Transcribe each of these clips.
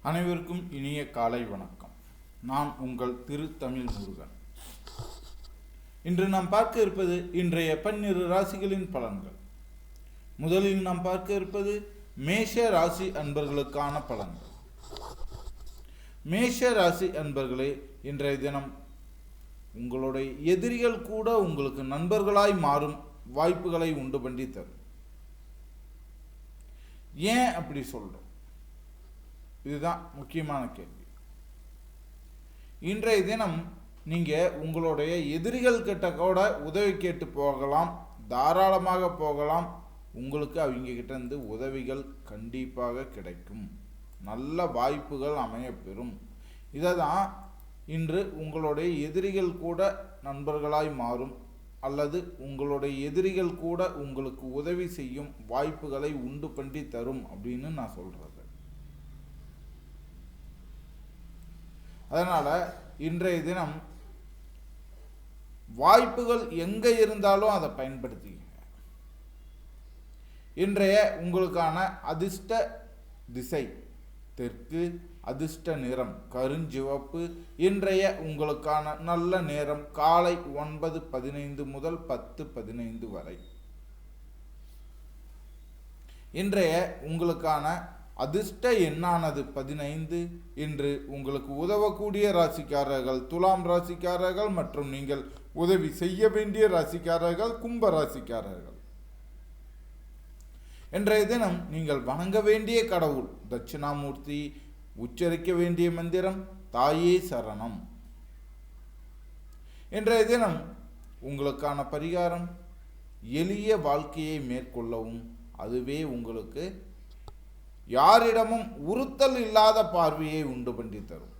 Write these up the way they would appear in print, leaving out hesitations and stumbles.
அனைவருக்கும் இனிய காலை வணக்கம். நான் உங்கள் திரு தமிழ் முருகன். இன்று நாம் பார்க்க இருப்பது இன்றைய பன்னிரு ராசிகளின் பலன்கள். முதலில் நாம் பார்க்க இருப்பது மேஷ ராசி அன்பர்களுக்கான பலன்கள். மேஷ ராசி அன்பர்களே, இன்றைய தினம் உங்களுடைய எதிரிகள் கூட உங்களுக்கு நண்பர்களாய் மாறும் வாய்ப்புகளை உண்டு பண்ணி தரும். ஏன் அப்படி சொல்றோம்? இதுதான் முக்கியமான கேள்வி. இன்றைய தினம் நீங்கள் உங்களுடைய எதிரிகள் கிட்ட கூட உதவி கேட்டு போகலாம், தாராளமாக போகலாம். உங்களுக்கு அவங்க கிட்ட இருந்து உதவிகள் கண்டிப்பாக கிடைக்கும், நல்ல வாய்ப்புகள் அமையப்பெறும். இதை தான் இன்று உங்களுடைய எதிரிகள் கூட நண்பர்களாய் மாறும், அல்லது உங்களுடைய எதிரிகள் கூட உங்களுக்கு உதவி செய்யும் வாய்ப்புகளை உண்டு பண்ணி தரும் அப்படின்னு நான் சொல்கிறது. அதனால் இன்றைய தினம் வாய்ப்புகள் எங்கே இருந்தாலும் அதை பயன்படுத்திக்கங்க. இன்றைய உங்களுக்கான அதிர்ஷ்ட திசை தெற்கு, அதிர்ஷ்ட நிறம் கருஞ்சிவப்பு. இன்றைய உங்களுக்கான நல்ல நேரம் காலை 9:15 முதல் 10:15 வரை. இன்றைய உங்களுக்கான அதிர்ஷ்ட எண்ணானது 15. இன்று உங்களுக்கு உதவக்கூடிய ராசிக்காரர்கள் துலாம் ராசிக்காரர்கள் மற்றும் நீங்கள் உதவி செய்ய வேண்டிய ராசிக்காரர்கள் கும்ப ராசிக்காரர்கள். இன்றைய தினம் நீங்கள் வணங்க வேண்டிய கடவுள் தட்சிணாமூர்த்தி. உச்சரிக்க வேண்டிய மந்திரம் தாயே சரணம். இன்றைய தினம் உங்களுக்கான பரிகாரம் எளிய வாழ்க்கையை மேற்கொள்ளவும், அதுவே உங்களுக்கு யாரிடமும் உறுத்தல் இல்லாத பார்வையை உண்டு பண்ணி தரும்.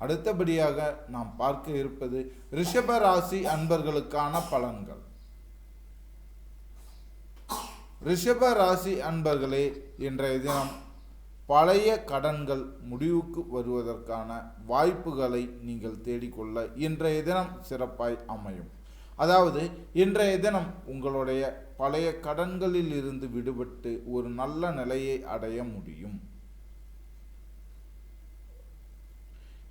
அடுத்தபடியாக நாம் பார்க்க இருப்பது ரிஷப ராசி அன்பர்களுக்கான பலன்கள். ரிஷப ராசி அன்பர்களே, இன்றைய தினம் பழைய கடன்கள் முடிவுக்கு வருவதற்கான வாய்ப்புகளை நீங்கள் தேடிக்கொள்ள இன்றைய தினம் சிறப்பாய் அமையும். அதாவது இன்றைய தினம் உங்களுடைய பழைய கடன்களில் இருந்து விடுபட்டு ஒரு நல்ல நிலையை அடைய முடியும்.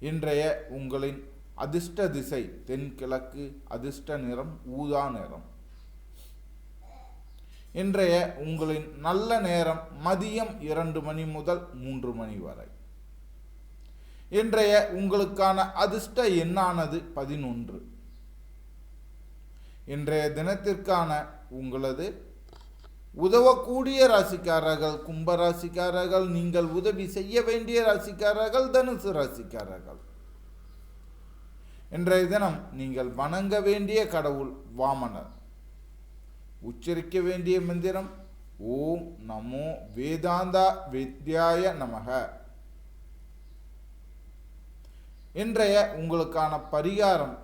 இன்றைய உங்களின் அதிர்ஷ்ட திசை தென்கிழக்கு, அதிர்ஷ்ட நிறம் ஊதா நிறம். இன்றைய உங்களின் நல்ல நேரம் மதியம் 2 மணி முதல் 3 மணி வரை. இன்றைய உங்களுக்கான அதிர்ஷ்ட எண்ணானது 11. இன்றைய தினத்திற்கான உங்களது உதவக்கூடிய ராசிக்காரர்கள் கும்பராசிக்காரர்கள், நீங்கள் உதவி செய்ய வேண்டிய ராசிக்காரர்கள் தனுசு ராசிக்காரர்கள். இன்றைய தினம் நீங்கள் வணங்க வேண்டிய கடவுள் வாமனர். உச்சரிக்க வேண்டிய மந்திரம் ஓம் நமோ வேதாந்தா வித்யாய நமக. இன்றைய உங்களுக்கான பரிகாரம்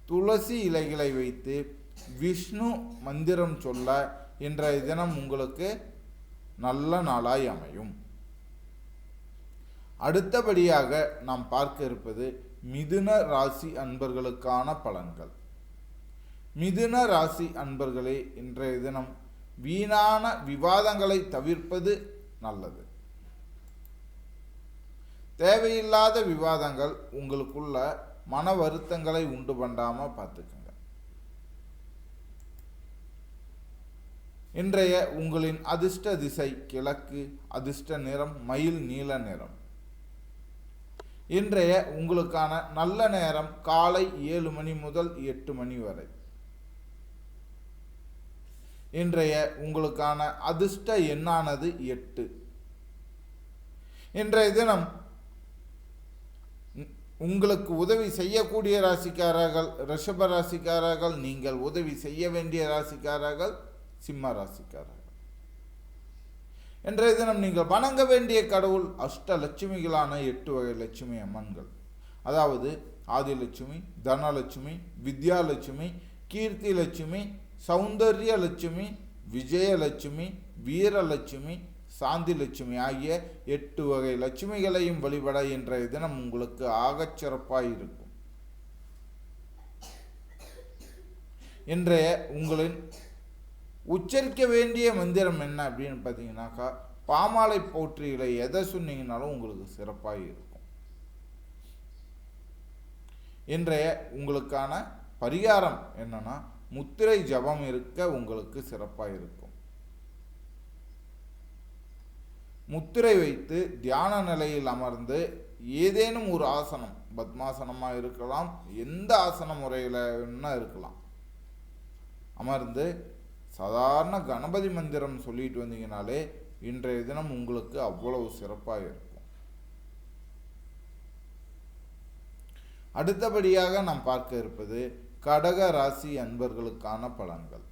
துளசி இலைகளை வைத்து விஷ்ணு மந்திரம் சொல்ல இன்றைய தினம் உங்களுக்கு நல்ல நாளாய் அமையும். அடுத்தபடியாக நாம் பார்க்க இருப்பது மிதுன ராசி அன்பர்களுக்கான பலன்கள். மிதுன ராசி அன்பர்களே, இன்றைய தினம் வீணான விவாதங்களை தவிர்ப்பது நல்லது. தேவையில்லாத விவாதங்கள் உங்களுக்குள்ள மன வருத்தங்களை உண்டு பண்ணாம பார்த்துக்குங்க. இன்றைய உங்களின் அதிர்ஷ்ட திசை கிழக்கு, அதிர்ஷ்ட நிறம் மயில் நீல நிறம். இன்றைய உங்களுக்கான நல்ல நேரம் காலை 7 மணி முதல் 8 மணி வரை. இன்றைய உங்களுக்கான அதிர்ஷ்ட எண்ணானது 8. இன்றைய தினம் உங்களுக்கு உதவி செய்யக்கூடிய ராசிக்காரர்கள் ரிஷப ராசிக்காரர்கள், நீங்கள் உதவி செய்ய வேண்டிய ராசிக்காரர்கள் சிம்ம ராசிக்காரர்கள். இன்றைய தினம் நீங்கள் வணங்க வேண்டிய கடவுள் அஷ்டலட்சுமிகளான 8 வகை லட்சுமி அம்மன்கள். அதாவது ஆதிலட்சுமி, தனலட்சுமி, வித்யாலட்சுமி, கீர்த்தி லட்சுமி, சௌந்தர்ய லட்சுமி, விஜயலட்சுமி, வீரலட்சுமி, சாந்தி லட்சுமி ஆகிய 8 வகை லட்சுமிகளையும் வழிபட இன்றைய தினம் உங்களுக்கு ஆகச் சிறப்பாய் இருக்கும். இன்றைய உங்களின் உச்சரிக்க வேண்டிய மந்திரம் என்ன அப்படின்னு பார்த்தீங்கன்னாக்கா பாமாலை போற்றியில் எதை சொன்னீங்கனாலும் உங்களுக்கு சிறப்பாக இருக்கும். இன்றைய உங்களுக்கான பரிகாரம் என்னன்னா, முத்திரை ஜபம் இருக்க உங்களுக்கு சிறப்பாக இருக்கும். முத்திரை வைத்து தியான நிலையில் அமர்ந்து ஏதேனும் ஒரு ஆசனம், பத்மாசனமாக இருக்கலாம், எந்த ஆசன முறையில் இருக்கலாம், அமர்ந்து சாதாரண கணபதி மந்திரம் சொல்லிட்டு வந்தீங்கனாலே இன்றைய தினம் உங்களுக்கு அவ்வளவு சிறப்பாக இருக்கும். அடுத்தபடியாக நாம் பார்க்க இருப்பது கடக ராசி அன்பர்களுக்கான பலன்கள்.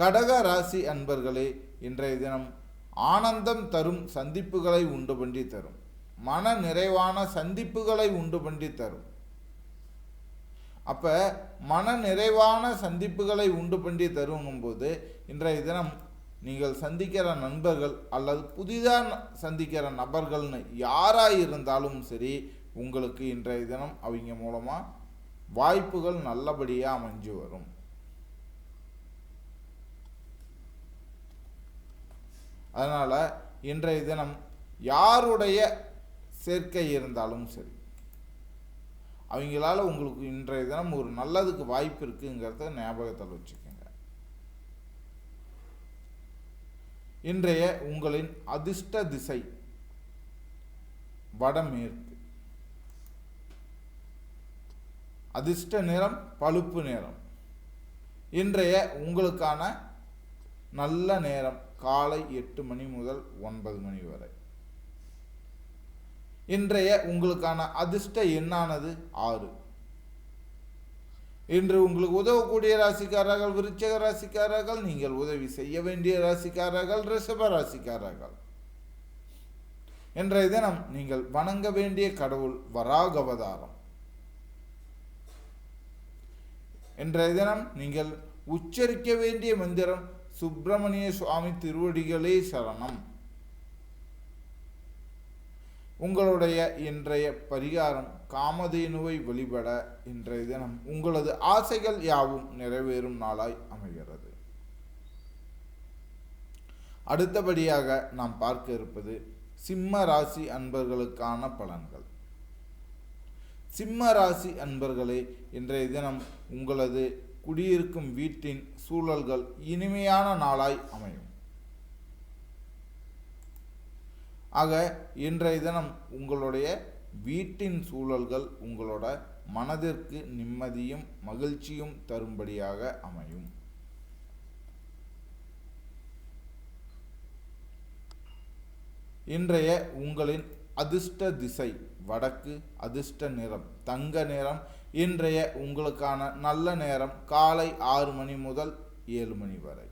கடக ராசி அன்பர்களே, இன்றைய தினம் ஆனந்தம் தரும் சந்திப்புகளை உண்டு பண்ணி தரும், மன நிறைவான சந்திப்புகளை உண்டு பண்ணி தரும். அப்ப மன நிறைவான சந்திப்புகளை உண்டு பண்ணி தருங்கும்போது இன்றைய தினம் நீங்கள் சந்திக்கிற நண்பர்கள் அல்லது புதிதாக சந்திக்கிற நபர்கள்னு யாராக இருந்தாலும் சரி, உங்களுக்கு இன்றைய தினம் அவங்க மூலமாக வாய்ப்புகள் நல்லபடியாக அமைஞ்சு வரும். அதனால் இன்றைய தினம் யாருடைய சேர்க்கை இருந்தாலும் சரி, அவங்களால உங்களுக்கு இன்றைய தினம் ஒரு நல்லதுக்கு வாய்ப்பு இருக்குங்கிறத ஞாபகத்தில் வச்சுக்கோங்க. இன்றைய உங்களின் அதிர்ஷ்ட திசை வடமேற்கு. அதிர்ஷ்ட நிறம் பழுப்பு நிறம். இன்றைய உங்களுக்கான நல்ல நேரம் காலை 8 மணி முதல் 9 மணி வரை. இன்றைய உங்களுக்கான அதிர்ஷ்ட எண்ணானது 6. இன்று உங்களுக்கு உதவக்கூடிய ராசிக்காரர்கள் விருச்சிக ராசிக்காரர்கள், நீங்கள் உதவி செய்ய வேண்டிய ராசிக்காரர்கள் ரிஷப ராசிக்காரர்கள். இன்றைய தினம் நீங்கள் வணங்க வேண்டிய கடவுள் வராக அவதாரம். இன்றைய தினம் நீங்கள் உச்சரிக்க வேண்டிய மந்திரம் சுப்பிரமணிய சுவாமி திருவடிகளே சரணம். உங்களுடைய இன்றைய பரிகாரம் காமதேனுவை வழிபட இன்றைய தினம் உங்களது ஆசைகள் யாவும் நிறைவேறும் நாளாய் அமைகிறது. அடுத்தபடியாக நாம் பார்க்க இருப்பது சிம்ம ராசி அன்பர்களுக்கான பலன்கள். சிம்ம ராசி அன்பர்களே, இன்றைய தினம் உங்களது குடியிருக்கும் வீட்டின் சூழல்கள் இனிமையான நாளாய் அமையும். ஆக இன்றைய தினம் உங்களுடைய வீட்டின் சூழல்கள் உங்களோட மனதிற்கு நிம்மதியும் மகிழ்ச்சியும் தரும்படியாக அமையும். இன்றைய உங்களின் அதிர்ஷ்ட திசை வடக்கு. அதிர்ஷ்ட நிறம் தங்க நிறம். இன்றைய உங்களுக்கான நல்ல நேரம் காலை 6 மணி முதல் 7 மணி வரை.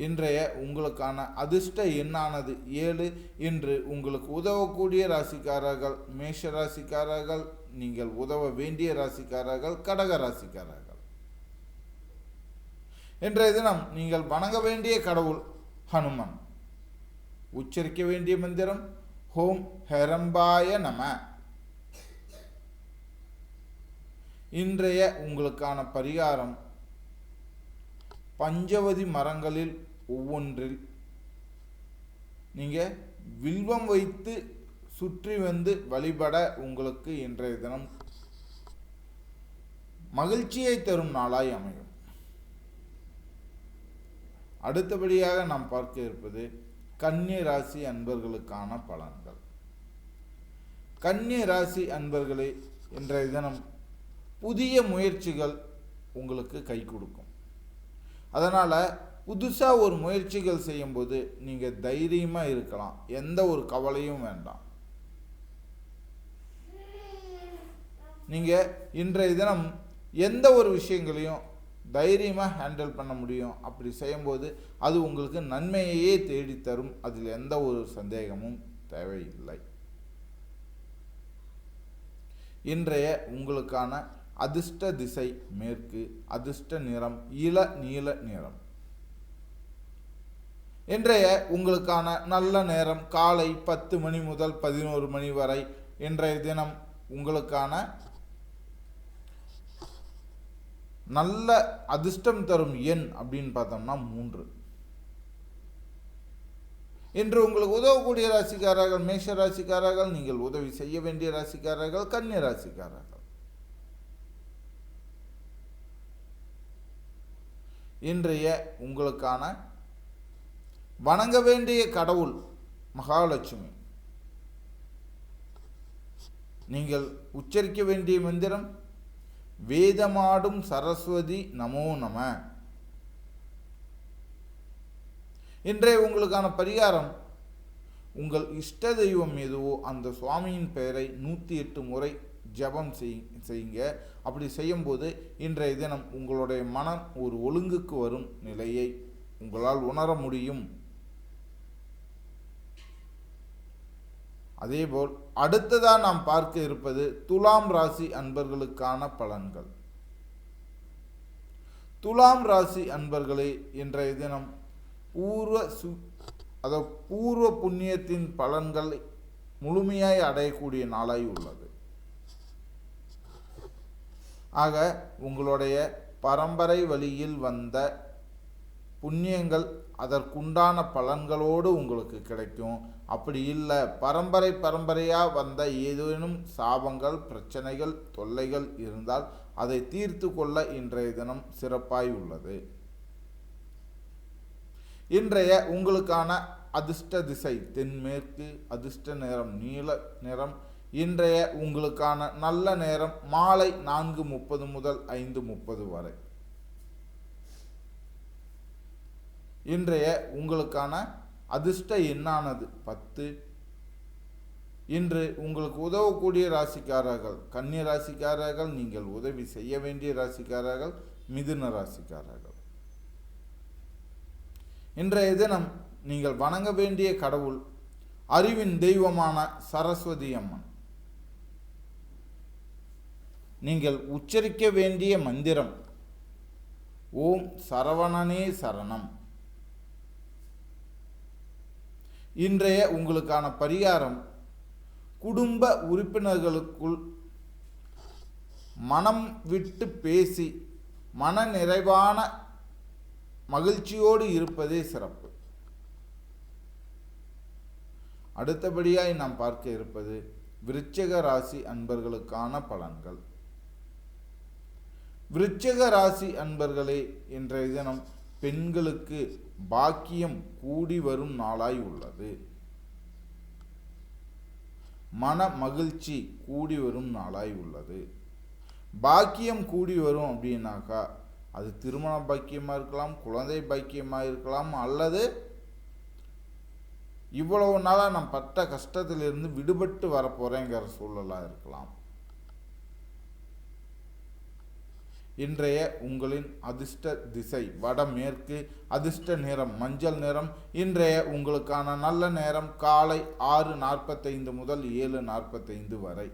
இன்றைய உங்களுக்கான அதிர்ஷ்ட எண்ணானது 7. இன்று உங்களுக்கு உதவக்கூடிய ராசிக்காரர்கள் மேஷ ராசிக்காரர்கள், நீங்கள் உதவ வேண்டிய ராசிக்காரர்கள் கடக ராசிக்காரர்கள். இன்றைய தினம் நீங்கள் வணங்க வேண்டிய கடவுள் ஹனுமன். உச்சரிக்க வேண்டிய மந்திரம் ஓம் ஹெரம்பாய நம. இன்றைய உங்களுக்கான பரிகாரம் பஞ்சவதி மரங்களில் ஒவ்வொன்றில் நீங்கள் வில்வம் வைத்து சுற்றி வந்து வழிபட உங்களுக்கு இன்றைய தினம் மகிழ்ச்சியை தரும் நாளாய் அமையும். அடுத்தபடியாக நாம் பார்க்க இருப்பது கன்னி ராசி அன்பர்களுக்கான பலன்கள். கன்னி ராசி அன்பர்களே, இன்றைய தினம் புதிய முயற்சிகள் உங்களுக்கு கை கொடுக்கும். அதனால் புதுசாக ஒரு முயற்சிகள் செய்யும்போது நீங்கள் தைரியமாக இருக்கலாம், எந்த ஒரு கவலையும் வேண்டாம். நீங்கள் இன்றைய தினம் எந்த ஒரு விஷயங்களையும் தைரியமாக ஹேண்டில் பண்ண முடியும். அப்படி செய்யும்போது அது உங்களுக்கு நன்மையையே தேடித்தரும். அதில் எந்த ஒரு சந்தேகமும் தேவையில்லை. இன்றைய உங்களுக்கான அதிர்ஷ்ட திசை மேற்கு. அதிர்ஷ்ட நிறம் இள நீல நிறம். இன்றைய உங்களுக்கான நல்ல நேரம் காலை 10 மணி முதல் 11 மணி வரை. இன்றைய தினம் உங்களுக்கான நல்ல அதிர்ஷ்டம் தரும் எண் அப்படின்னு பார்த்தோம்னா 3. இன்று உங்களுக்கு உதவக்கூடிய ராசிக்காரர்கள் மேஷ ராசிக்காரர்கள், நீங்கள் உதவி செய்ய வேண்டிய ராசிக்காரர்கள் கன்னி ராசிக்காரர்கள். இன்றைய உங்களுக்கான வணங்க வேண்டிய கடவுள் மகாலட்சுமி. நீங்கள் உச்சரிக்க வேண்டிய மந்திரம் வேதமாடும் சரஸ்வதி நமோ நம. இன்றைய உங்களுக்கான பரிகாரம், உங்கள் இஷ்ட தெய்வம் எதுவோ அந்த சுவாமியின் பெயரை 108 முறை ஜபம் செய்யுங்க. அப்படி செய்யும்போது இன்றைய தினம் உங்களுடைய மனம் ஒரு ஒழுங்குக்கு வரும் நிலையை உங்களால் உணர முடியும். அதேபோல் அடுத்ததாக நாம் பார்க்க இருப்பது துலாம் ராசி அன்பர்களுக்கான பலன்கள். துலாம் ராசி அன்பர்களே, இன்றைய தினம் பூர்வ புண்ணியத்தின் பலன்களை முழுமையாய் அடையக்கூடிய நாளாய் உள்ளது. ஆக உங்களுடைய பரம்பரை வழியில் வந்த புண்ணியங்கள் அதற்குண்டான பலன்களோடு உங்களுக்கு கிடைக்கும். அப்படி இல்லை, பரம்பரையாக வந்த ஏதேனும் சாபங்கள், பிரச்சனைகள், தொல்லைகள் இருந்தால் அதை தீர்த்து கொள்ள இன்றைய தினம் சிறப்பாய் உள்ளது. இன்றைய உங்களுக்கான அதிர்ஷ்ட திசை தென்மேற்கு, அதிர்ஷ்ட நிறம் நீல நிறம். இன்றைய உங்களுக்கான நல்ல நேரம் மாலை 4:30 முதல் 5:30 வரை. இன்றைய உங்களுக்கான அதிர்ஷ்ட எண்ணானது 10. இன்று உங்களுக்கு உதவக்கூடிய ராசிக்காரர்கள் கன்னி ராசிக்காரர்கள், நீங்கள் உதவி செய்ய வேண்டிய ராசிக்காரர்கள் மிதுன ராசிக்காரர்கள். இன்றைய தினம் நீங்கள் வணங்க வேண்டிய கடவுள் அறிவின் தெய்வமான சரஸ்வதி அம்மன். நீங்கள் உச்சரிக்க வேண்டிய மந்திரம் ஓம் சரவணனே சரணம். இன்றைய உங்களுக்கான பரிகாரம், குடும்ப உறுப்பினர்களுக்குள் மனம் விட்டு பேசி மன நிறைவான மகிழ்ச்சியோடு இருப்பதே சிறப்பு. அடுத்தபடியாய் நாம் பார்க்க இருப்பது விருச்சிக ராசி அன்பர்களுக்கான பலன்கள். விருச்சிக ராசி அன்பர்களே, இன்றைய தினம் பெண்களுக்கு பாக்கியம் கூடி வரும் நாளாய் உள்ளது. மன மகிழ்ச்சி கூடி வரும் நாளாய் உள்ளது. பாக்கியம் கூடி வரும் அப்படின்னாக்கா அது திருமண பாக்கியமாக இருக்கலாம், குழந்தை பாக்கியமாக இருக்கலாம், அல்லது இவ்வளவு நாளாக நான் பட்ட கஷ்டத்திலிருந்து விடுபட்டு வரப்போகிறேங்கிற சூழலாக இருக்கலாம். இன்றைய உங்களின் அதிர்ஷ்ட திசை வடமேற்கு, அதிர்ஷ்ட நிறம் மஞ்சள் நிறம். இன்றைய உங்களுக்கான நல்ல நேரம் காலை 6:45 முதல் 7:45 வரை.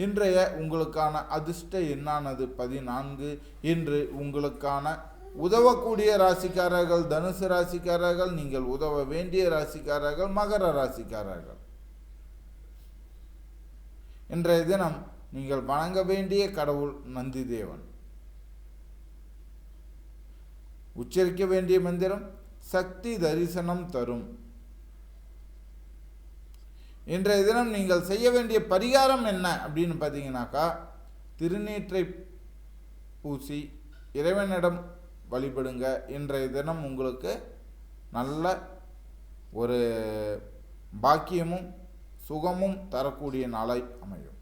இன்றைய உங்களுக்கான அதிர்ஷ்ட எண்ணானது 14. இன்று உங்களுக்கான உதவக்கூடிய ராசிக்காரர்கள் தனுசு ராசிக்காரர்கள், நீங்கள் உதவ வேண்டிய ராசிக்காரர்கள் மகர ராசிக்காரர்கள். இன்றைய தினம் நீங்கள் வணங்க வேண்டிய கடவுள் நந்தி தேவன். உச்சரிக்க வேண்டிய மந்திரம் சக்தி தரிசனம் தரும். இன்றைய தினம் நீங்கள் செய்ய வேண்டிய பரிகாரம் என்ன அப்படின்னு பார்த்தீங்கன்னாக்கா, திருநீற்றை பூசி இறைவனிடம் வழிபடுங்க. இன்றைய தினம் உங்களுக்கு நல்ல ஒரு பாக்கியமும் சுகமும் தரக்கூடிய நாளாய் அமையும்.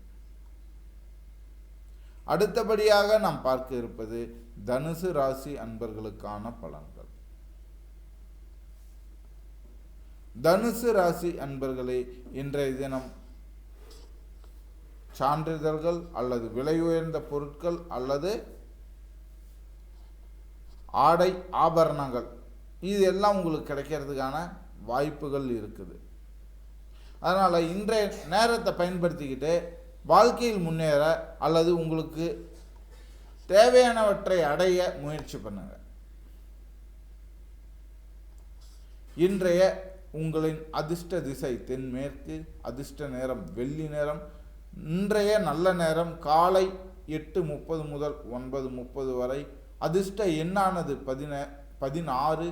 அடுத்தபடியாக நாம் பார்க்க இருப்பது தனுசு ராசி அன்பர்களுக்கான பலன்கள். தனுசு ராசி அன்பர்களே, இன்றைய தினம் சான்றிதழ்கள் அல்லது விலை உயர்ந்த பொருட்கள் அல்லது ஆடை ஆபரணங்கள் இது எல்லாம் உங்களுக்கு கிடைக்கிறதுக்கான வாய்ப்புகள் இருக்குது. அதனால் இன்றைய நேரத்தை பயன்படுத்திக்கிட்டு வாழ்க்கையில் முன்னேற அல்லது உங்களுக்கு தேவையானவற்றை அடைய முயற்சி பண்ணுங்க. இன்றைய உங்களின் அதிர்ஷ்ட திசை தென்மேற்கு, அதிர்ஷ்ட நேரம் வெள்ளி நேரம். இன்றைய நல்ல நேரம் காலை 8:30 முதல் 9:30 வரை. அதிர்ஷ்ட எண்ணானது 16.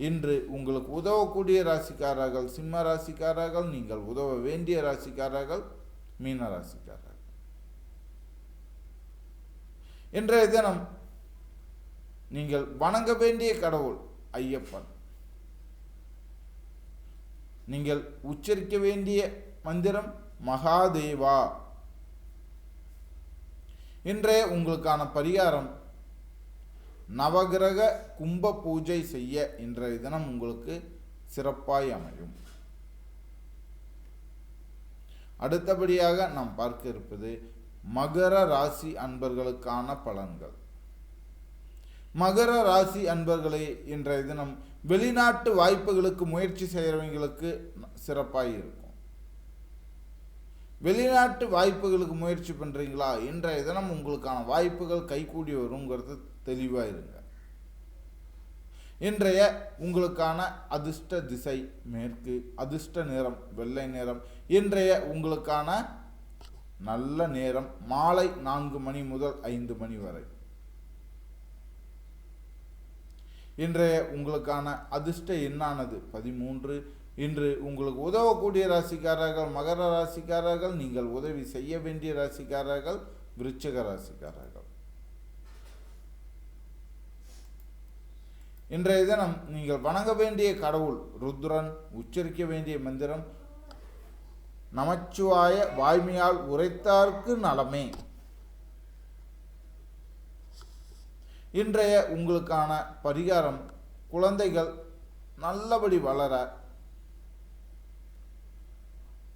இன்று உங்களுக்கு உதவக்கூடிய ராசிக்காரர்கள் சிம்ம ராசிக்காரர்கள். நீங்கள் உதவ வேண்டிய ராசிக்காரர்கள் மீன ராசிக்காரர்கள். இன்றைய தினம் நீங்கள் வணங்க வேண்டிய கடவுள் ஐயப்பன். நீங்கள் உச்சரிக்க வேண்டிய மந்திரம் மகாதேவா. இன்றைய உங்களுக்கான பரிகாரம் நவகிரக கும்ப பூஜை செய்ய இன்றைய தினம் உங்களுக்கு சிறப்பாய் அமையும். அடுத்தபடியாக நாம் பார்க்க இருப்பது மகர ராசி அன்பர்களுக்கான பலன்கள். மகர ராசி அன்பர்களே, இன்றைய தினம் வெளிநாட்டு வாய்ப்புகளுக்கு முயற்சி செய்கிறவங்களுக்கு சிறப்பாக இருக்கும். வெளிநாட்டு வாய்ப்புகளுக்கு முயற்சி பண்ணுறீங்களா? இன்றைய தினம் உங்களுக்கான வாய்ப்புகள் கைகூடி வருங்கிறது தெளிவாக இருங்க. இன்றைய உங்களுக்கான அதிர்ஷ்ட திசை மேற்கு, அதிர்ஷ்ட நிறம் வெள்ளை நிறம். இன்றைய உங்களுக்கான நல்ல நேரம் மாலை 4 மணி முதல் 5 மணி வரை. இன்றைய உங்களுக்கான அதிர்ஷ்ட எண்ணானது 13. இன்று உங்களுக்கு உதவக்கூடிய ராசிக்காரர்கள் மகர ராசிக்காரர்கள். நீங்கள் உதவி செய்ய வேண்டிய ராசிக்காரர்கள் விருச்சிக ராசிக்காரர்கள். இன்றைய தினம் நீங்கள் வணங்க வேண்டிய கடவுள் ருத்ரன். உச்சரிக்க வேண்டிய மந்திரம் நமச்சிவாய. வாய்மையால் உரைத்தார்க்கு நலமே. இன்றைய உங்களுக்கான பரிகாரம் குழந்தைகள் நல்லபடி வளர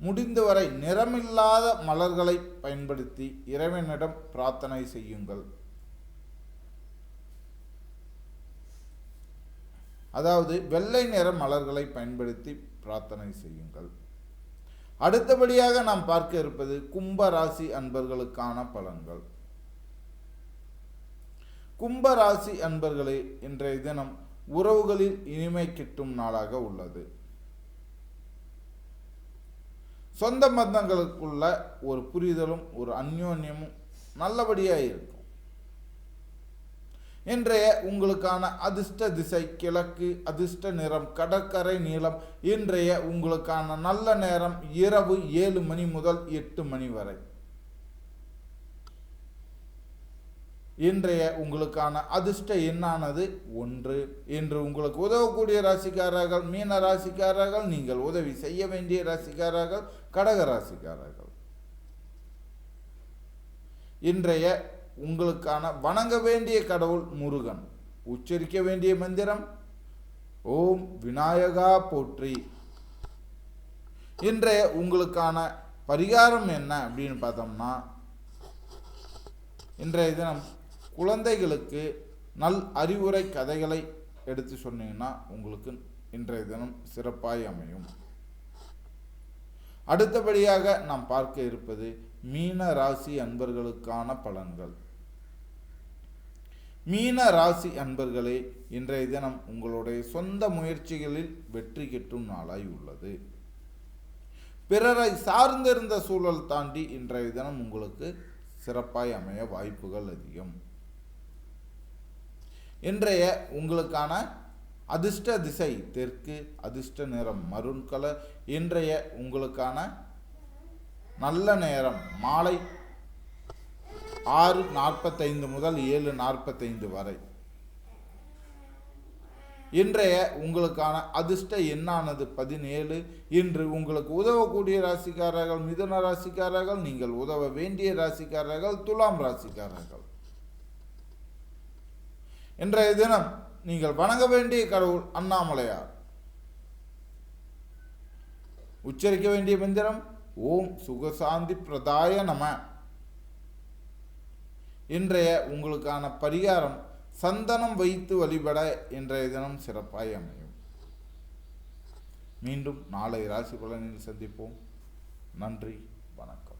முடிந்தவரை நிறமில்லாத மலர்களை பயன்படுத்தி இறைவனிடம் பிரார்த்தனை செய்யுங்கள். அதாவது வெள்ளை நிற மலர்களை பயன்படுத்தி பிரார்த்தனை செய்யுங்கள். அடுத்தபடியாக நாம் பார்க்க இருப்பது கும்ப ராசி அன்பர்களுக்கான பலன்கள். கும்ப ராசி அன்பர்களே, இன்றைய தினம் உறவுகளில் இனிமை கிட்டும் நாளாக உள்ளது. சொந்த பந்தங்களுக்குள்ள ஒரு புரிதலும் ஒரு அந்யோன்யமும் நல்லபடியாக இருக்கும். இன்றைய உங்களுக்கான அதிர்ஷ்ட திசை கிழக்கு, அதிர்ஷ்ட நிறம் கடற்கரை நீலம். இன்றைய உங்களுக்கான நல்ல நேரம் இரவு 7 மணி முதல் 8 மணி வரை. இன்றைய உங்களுக்கான அதிர்ஷ்ட எண்ணானது 1. இன்று உங்களுக்கு உதவக்கூடிய ராசிக்காரர்கள் மீன ராசிக்காரர்கள். நீங்கள் உதவி செய்ய வேண்டிய ராசிக்காரர்கள் கடக ராசிக்காரர்கள். இன்றைய உங்களுக்கான வணங்க வேண்டிய கடவுள் முருகன். உச்சரிக்க வேண்டிய மந்திரம் ஓம் விநாயகா போற்றி. இன்றைய உங்களுக்கான பரிகாரம் என்ன அப்படின்னு பார்த்தோம்னா, இன்றைய தினம் குழந்தைகளுக்கு நல் அறிவுரை கதைகளை எடுத்து சொன்னீங்கன்னா உங்களுக்கு இன்றைய தினம் சிறப்பாய் அமையும். அடுத்தபடியாக நாம் பார்க்க இருப்பது மீன ராசி அன்பர்களுக்கான பலன்கள். மீன ராசி அன்பர்களே, இன்றைய தினம் உங்களுடைய சொந்த முயற்சிகளில் வெற்றி கிட்டும் நாளாய் உள்ளது. பிறரை சார்ந்திருந்த சூழல் தாண்டி இன்றைய தினம் உங்களுக்கு சிறப்பாய் அமைய வாய்ப்புகள் அதிகம். இன்றைய உங்களுக்கான அதிர்ஷ்ட திசை தெற்கு, அதிர்ஷ்ட நிறம் மரூன் கலர். இன்றைய உங்களுக்கான நல்ல நேரம் மாலை 6:45 முதல் 7:45 வரை. இன்றைய உங்களுக்கான அதிர்ஷ்ட எண்ணானது 17. இன்று உங்களுக்கு உதவக்கூடிய ராசிக்காரர்கள் மிதுன ராசிக்காரர்கள். நீங்கள் உதவ வேண்டிய ராசிக்காரர்கள் துலாம் ராசிக்காரர்கள். இன்றைய தினம் நீங்கள் வணங்க வேண்டிய கடவுள் அண்ணாமலையார். உச்சரிக்க வேண்டிய மந்திரம் ஓம் சுகசாந்தி பிரதாய நம. இன்றைய உங்களுக்கான பரிகாரம் சந்தனம் வைத்து வழிபட இன்றைய தினம் சிறப்பாய் அமையும். மீண்டும் நாளை ராசி பலனில் சந்திப்போம். நன்றி, வணக்கம்.